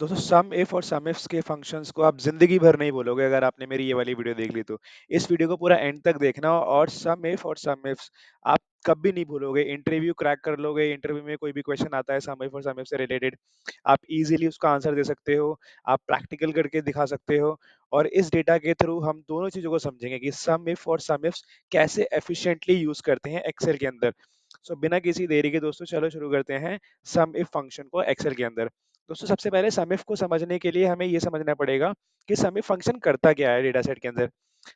दोस्तों सम इफ और सम इफ्स के फंक्शंस को आप जिंदगी भर नहीं भूलोगे अगर आपने मेरी ये वाली वीडियो देख ली तो। इस वीडियो को पूरा एंड तक देखना और सम इफ और सम इफ्स आप कभी नहीं भूलोगे। इंटरव्यू क्रैक कर लोगे, इंटरव्यू में कोई भी क्वेश्चन आता है सम इफ और सम इफ से रिलेटेड, आप इजीली उसका आंसर दे सकते हो, आप प्रैक्टिकल करके दिखा सकते हो। और इस डेटा के थ्रू हम दोनों चीजों को समझेंगे कि सम इफ और सम इफ्स कैसे एफिशिएंटली यूज करते हैं एक्सेल के अंदर। सो बिना किसी देरी के दोस्तों चलो शुरू करते हैं सम इफ फंक्शन को एक्सेल के अंदर। दोस्तों सबसे पहले सम इफ को समझने के लिए हमें ये समझना पड़ेगा कि सम इफ फंक्शन करता क्या है डेटा सेट के अंदर।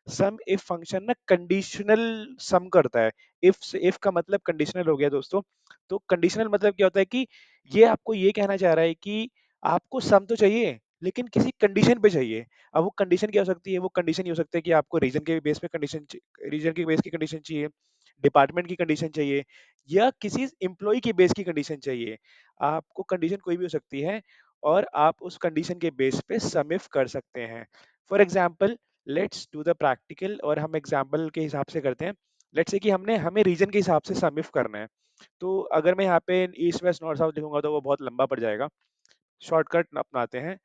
सम इफ फंक्शन ना कंडीशनल सम करता है। इफ का मतलब कंडीशनल हो गया दोस्तों। तो कंडीशनल मतलब क्या होता है कि ये आपको ये कहना चाह रहा है कि आपको सम तो चाहिए लेकिन किसी कंडीशन पे चाहिए। अब वो कंडीशन क्या हो सकती है? वो कंडीशन ये हो सकती है कि आपको रीजन के बेस पे कंडीशन, रीजन के बेस की कंडीशन चाहिए, डिपार्टमेंट की कंडीशन चाहिए, या किसी एम्प्लॉय की बेस की कंडीशन चाहिए। आपको कंडीशन कोई भी हो सकती है और आप उस कंडीशन के बेस पे सम इफ कर सकते हैं। For example let's do the practical, और हम एग्जाम्पल के हिसाब से करते हैं। लेट्स से कि हमें रीजन के हिसाब से सम इफ करना है। तो अगर मैं यहाँ पे ईस्ट वेस्ट नॉर्थ साउथ लिखूंगा तो वो बहुत लंबा पड़ जाएगा। शॉर्टकट अपनाते हैं।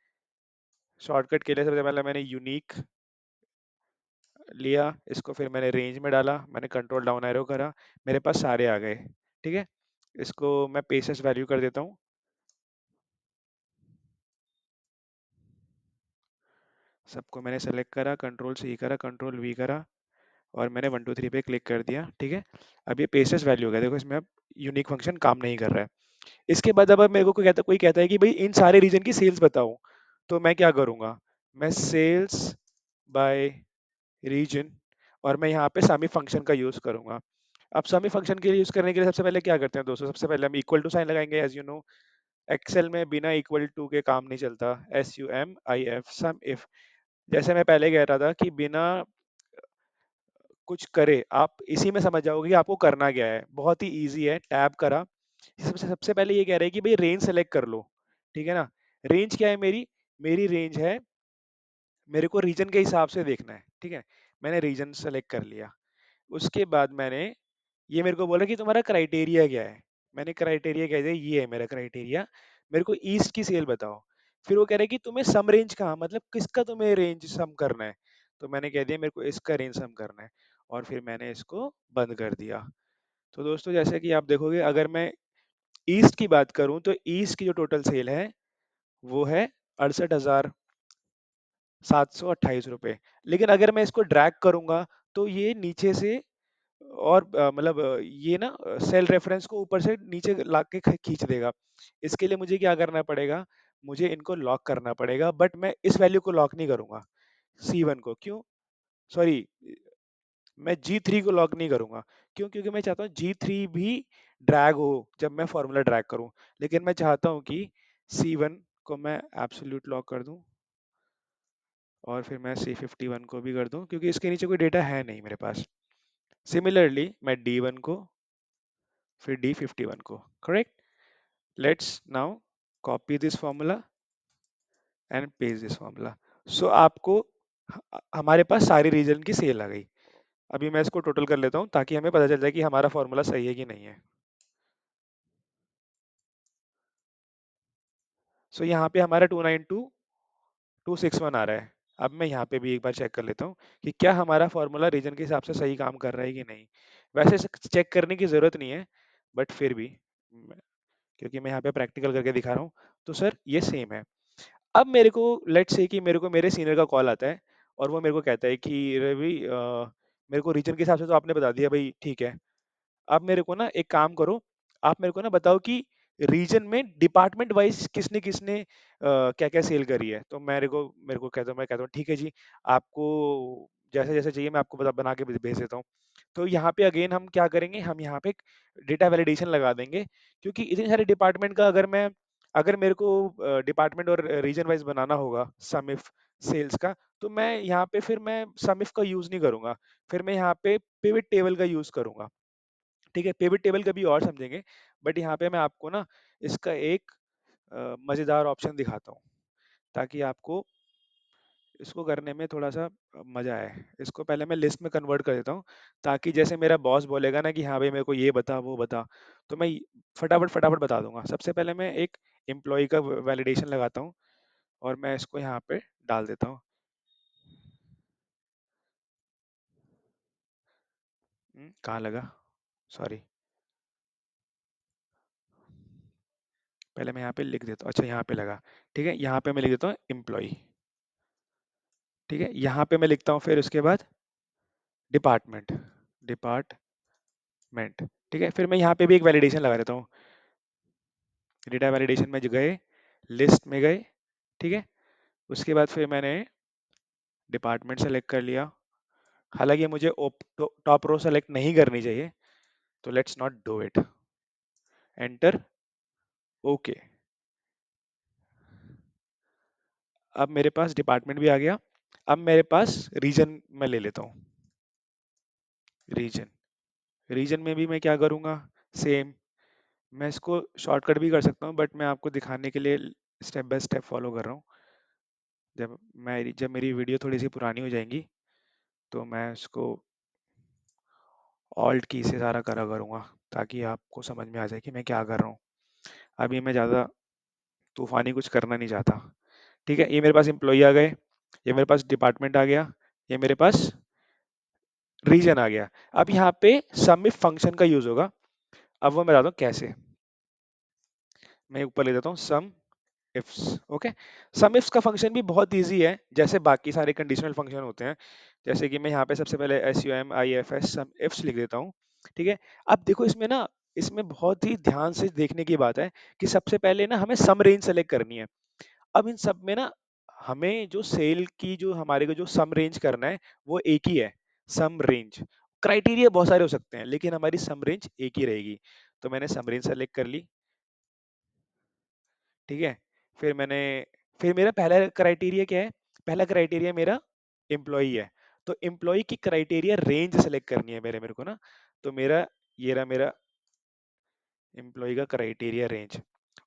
शॉर्टकट के लिए सबसे पहले मैंने यूनिक लिया, इसको फिर मैंने रेंज में डाला, मैंने कंट्रोल डाउन एरो करा, मेरे पास सारे आ गए। ठीक है, इसको मैं पेसेस वैल्यू कर देता हूँ। सबको मैंने सेलेक्ट करा, कंट्रोल सी करा, कंट्रोल वी करा, और मैंने 1 2 3 पे क्लिक कर दिया। ठीक है, अब ये पेसेस वैल्यू हो गया। देखो इसमें अब यूनिक फंक्शन काम नहीं कर रहा है। इसके बाद अब मेरे को कोई कहता है कि भाई इन सारे रीजन की सेल्स बताओ, तो मैं क्या करूंगा? मैं सेल्स बाय रीजन, और मैं यहाँ पे समी फंक्शन का यूज करूंगा। अब समी फंक्शन के लिए यूज करने के लिए सबसे पहले क्या करते हैं दोस्तों? सबसे पहले हम इक्वल टू साइन लगाएंगे। एज यू नो एक्सेल में बिना इक्वल टू के काम नहीं चलता। SUMIF sum if. जैसे मैं पहले कह रहा था कि बिना कुछ करे आप इसी में समझ जाओगे कि आपको करना क्या है। बहुत ही इजी है। टैब करा, सबसे सबसे पहले ये कह रहे हैं कि भाई रेंज सेलेक्ट कर लो। ठीक है ना? रेंज क्या है मेरी? मेरी रेंज है, मेरे को रीजन के हिसाब से देखना है। ठीक है, मैंने रीजन सेलेक्ट कर लिया। उसके बाद मैंने ये मेरे को बोला कि तुम्हारा क्राइटेरिया क्या है। मैंने क्राइटेरिया कह दिया ये है मेरा क्राइटेरिया, मेरे को ईस्ट की सेल बताओ। फिर वो कह रहे हैं कि तुम्हें सम रेंज कहाँ, मतलब किसका तुम्हें रेंज सम करना है। तो मैंने कह दिया मेरे को इसका रेंज सम करना है, और फिर मैंने इसको बंद कर दिया। तो दोस्तों जैसे कि आप देखोगे, अगर मैं ईस्ट की बात करूं तो ईस्ट की जो टोटल सेल है वो है 68,728 रुपये। लेकिन अगर मैं इसको ड्रैग करूंगा तो ये नीचे से और मतलब ये ना सेल रेफरेंस को ऊपर से नीचे ला के खींच देगा। इसके लिए मुझे क्या करना पड़ेगा? मुझे इनको लॉक करना पड़ेगा, बट मैं इस वैल्यू को लॉक नहीं करूंगा, C1 को। क्यों? सॉरी, मैं G3 को लॉक नहीं करूंगा। क्यों? क्योंकि मैं चाहता हूँ G3 भी ड्रैग हो जब मैं फॉर्मूला ड्रैग करूं। लेकिन मैं चाहता हूँ कि C1 को मैं एब्सोल्यूट लॉक कर दूं, और फिर मैं C51 को भी कर दूं, क्योंकि इसके नीचे कोई डेटा है नहीं मेरे पास। सिमिलरली मैं D1 को, फिर D51 को। Correct. Let's now copy this formula and paste this formula. So आपको हमारे पास सारी रीजन की सेल आ गई। अभी मैं इसको टोटल कर लेता हूँ ताकि हमें पता चल जाए कि हमारा फॉर्मूला सही है कि नहीं है। सो यहाँ पे हमारा 292,261 आ रहा है। अब मैं यहाँ पे भी एक बार चेक कर लेता हूँ कि क्या हमारा फॉर्मूला रीजन के हिसाब से सही काम कर रहा है कि नहीं। वैसे चेक करने की जरूरत नहीं है, बट फिर भी क्योंकि मैं यहाँ पे प्रैक्टिकल करके दिखा रहा हूँ, तो सर ये सेम है। अब मेरे को लेट्स से कि मेरे को मेरे सीनियर का कॉल आता है, और वो मेरे को कहता है कि रवि मेरे को रीजन के हिसाब से तो आपने बता दिया भाई, ठीक है। अब मेरे को ना एक काम करो, आप मेरे को ना बताओ कि रीजन में डिपार्टमेंट वाइज किसने किसने क्या क्या सेल करी है। तो मैं कहता हूँ ठीक है जी, आपको जैसे जैसे चाहिए मैं आपको बना के भेज देता हूँ। तो यहाँ पे अगेन हम क्या करेंगे, हम यहाँ पे डेटा वैलिडेशन लगा देंगे। क्योंकि इतने सारे डिपार्टमेंट का अगर मेरे को डिपार्टमेंट और रीजन वाइज बनाना होगा समिफ सेल्स का, तो मैं समिफ का यूज नहीं करूंगा। फिर मैं यहाँ पे पिवट टेबल का यूज करूंगा। ठीक है, पिवट टेबल कभी और समझेंगे, बट यहाँ पे मैं आपको ना इसका एक मजेदार ऑप्शन दिखाता हूँ, ताकि आपको इसको करने में थोड़ा सा मजा आए। इसको पहले मैं लिस्ट में कन्वर्ट कर देता हूँ, ताकि जैसे मेरा बॉस बोलेगा ना कि हाँ भाई मेरे को ये बता वो बता, तो मैं फटाफट फटाफट बता दूंगा। सबसे पहले मैं एक एम्प्लॉय का वैलिडेशन लगाता हूँ। और मैं इसको यहाँ पे डाल देता हूँ। कहाँ लगा? सॉरी, पहले मैं यहाँ पे लिख देता हूँ। अच्छा, यहाँ पे लगा। ठीक है, यहाँ पे मैं लिख देता हूँ एम्प्लॉय। ठीक है, यहाँ पे मैं लिखता हूँ फिर उसके बाद डिपार्टमेंट। डिपार्टमेंट। ठीक है, फिर मैं यहाँ पे भी एक वैलिडेशन लगा देता हूँ। डेटा वैलिडेशन में जो गए, लिस्ट में गए। ठीक है, उसके बाद फिर मैंने डिपार्टमेंट सेलेक्ट कर लिया। हालांकि मुझे टॉप रो सेलेक्ट नहीं करनी चाहिए, तो let's not do it. Enter. Okay. अब मेरे पास डिपार्टमेंट भी आ गया। अब मेरे पास रीजन मैं ले लेता हूँ। रीजन। रीजन में भी मैं क्या करूँगा? सेम। मैं इसको शॉर्टकट भी कर सकता हूँ, बट मैं आपको दिखाने के लिए स्टेप बाय स्टेप फॉलो कर रहा हूँ। जब मेरी वीडियो थोड़ी सी पुरानी हो जाएंगी, तो मैं उसको ऑल्ट की से सारा करा करूँगा, ताकि आपको समझ में आ जाए कि मैं क्या कर रहा हूँ। अभी मैं ज़्यादा तूफानी कुछ करना नहीं चाहता। ठीक है, ये मेरे पास एम्प्लॉय आ गए, ये मेरे पास डिपार्टमेंट आ गया, ये मेरे पास रीजन आ गया। अब यहाँ पे सम इफ फंक्शन का यूज होगा। अब वो मैं बताता हूँ कैसे। मैं ऊपर ले देता हूँ सम इफ्स। ओके। सम इफ्स का फंक्शन भी बहुत इजी है, जैसे बाकी सारे कंडीशनल फंक्शन होते हैं। जैसे कि मैं यहाँ पे सबसे पहले S U M I F S sum ifs लिख देता हूँ। ठीक है। अब देखो इसमें ना, इसमें बहुत ही ध्यान से देखने की बात है कि सबसे पहले ना हमें सम रेंज सेलेक्ट करनी है। अब इन सब में ना, हमें जो सेल की जो हमारे को जो सम रेंज करना है, वो एक ही है, सम रेंज। क्राइटेरिया बहुत सारे हो सकते हैं, लेकिन हमारी सम रेंज एक ही रहेगी। तो मैंने सम रेंज सेलेक्ट कर ली। ठीक है। फिर मैंने फिर मेरा पहला क्राइटेरिया क्या है? पहला क्राइटेरिया मेरा एम्प्लॉई है। तो एम्प्लॉई की क्राइटेरिया रेंज सेलेक्ट करनी है मेरे को ना। तो मेरा ये रहा मेरा एम्प्लॉई का क्राइटेरिया रेंज।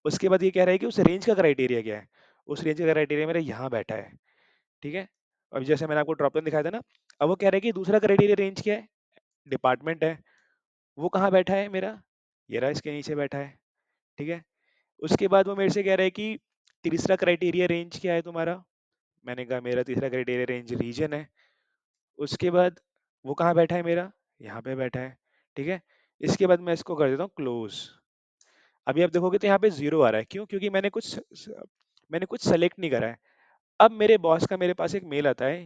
उसके बाद ये कह रहा है कि उस रेंज का क्राइटेरिया क्या है? उस रेंज का क्राइटेरिया मेरा यहाँ बैठा है। ठीक है। अब जैसे मैंने आपको ड्रॉप डाउन दिखाया था ना, अब वो कह रहा है कि दूसरा क्राइटेरिया रेंज क्या है? डिपार्टमेंट है। वो कहाँ बैठा है मेरा? ये रहा, इसके नीचे बैठा है। ठीक है। उसके बाद वो मेरे से कह रहा है कि तीसरा क्राइटेरिया रेंज क्या है तुम्हारा? मैंने कहा मेरा तीसरा क्राइटेरिया रेंज रीजन है। उसके बाद वो कहाँ बैठा है मेरा? यहाँ पे बैठा है। ठीक है। इसके बाद मैं इसको कर देता हूँ क्लोज। अभी आप देखोगे तो यहाँ पे जीरो आ रहा है, क्यों? क्योंकि मैंने कुछ सेलेक्ट नहीं करा है। अब मेरे बॉस का मेरे पास एक मेल आता है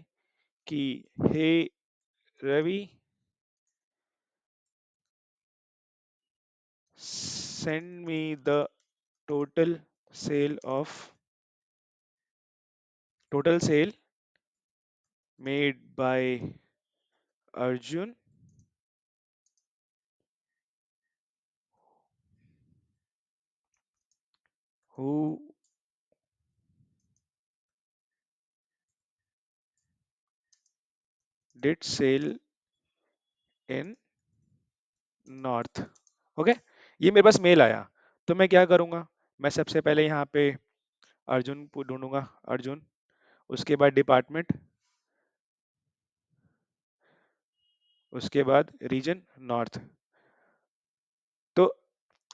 कि हे Ravi, send me the total sale of total sale made by Arjun who did sale in north. Okay. ये मेरे पास मेल आया। तो मैं क्या करूंगा? मैं सबसे पहले यहाँ पे अर्जुन ढूंढूंगा, अर्जुन। उसके बाद डिपार्टमेंट, उसके बाद रीजन नॉर्थ। तो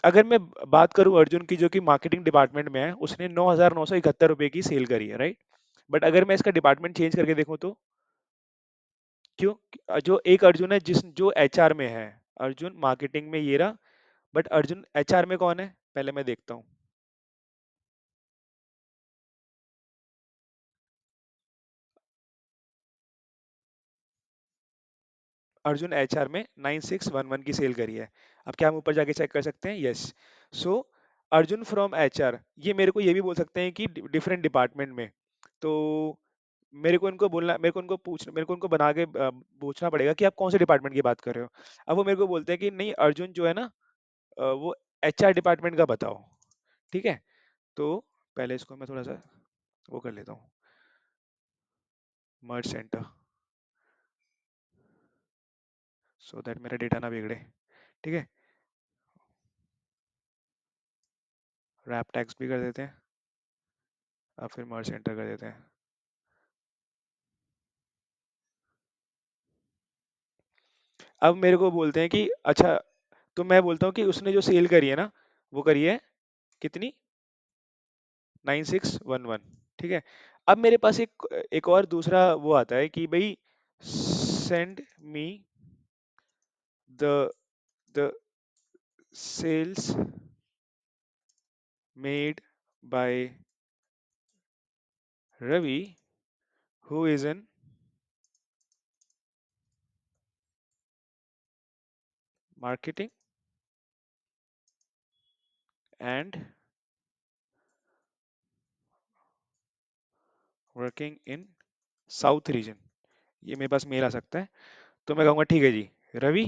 अगर मैं बात करूं अर्जुन की, जो कि मार्केटिंग डिपार्टमेंट में है, उसने 9,971 रुपए की सेल करी है, राइट? बट अगर मैं इसका डिपार्टमेंट चेंज करके देखूं तो, क्यों? जो एक अर्जुन है जो एचआर में है, अर्जुन मार्केटिंग में ये रहा, बट अर्जुन एचआर में कौन है? पहले मैं देखता हूँ। अर्जुन एचआर में 9611 की सेल करी है। अब क्या हम ऊपर जाके चेक कर सकते हैं? Yes. So Arjun from HR, ये मेरे को ये भी बोल सकते हैं कि डिफरेंट डिपार्टमेंट में। तो मेरे को उनको बना के पूछना पड़ेगा कि आप कौन से डिपार्टमेंट की बात कर रहे हो। अब वो मेरे को बोलते हैं कि नहीं, अर्जुन जो है ना, वो एचआर डिपार्टमेंट का बताओ। ठीक है। तो पहले इसको मैं थोड़ा सा वो कर लेता हूँ, मर्ज सेंटर, सो दैट मेरा डेटा ना बिगड़े। ठीक है। रैप टैग्स भी कर देते हैं। अब फिर मर्ज सेंटर कर देते हैं। अब मेरे को बोलते हैं कि अच्छा, तो मैं बोलता हूँ कि उसने जो सेल करी है ना, वो करी है कितनी? 9611। ठीक है। अब मेरे पास एक एक और दूसरा वो आता है कि भाई send me the the sales made by Ravi who is in marketing and working in south region. ये मेरे पास मेल आ सकता है। तो मैं कहूँगा ठीक है जी, Ravi,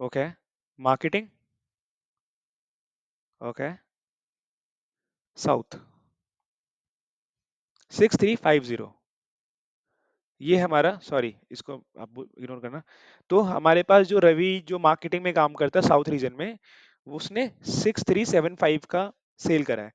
okay, marketing, okay, south 6350। ये हमारा, सॉरी इसको आप इग्नोर करना। तो हमारे पास जो रवि जो मार्केटिंग में काम करता है साउथ रीजन में, उसने 6375 का सेल करा है।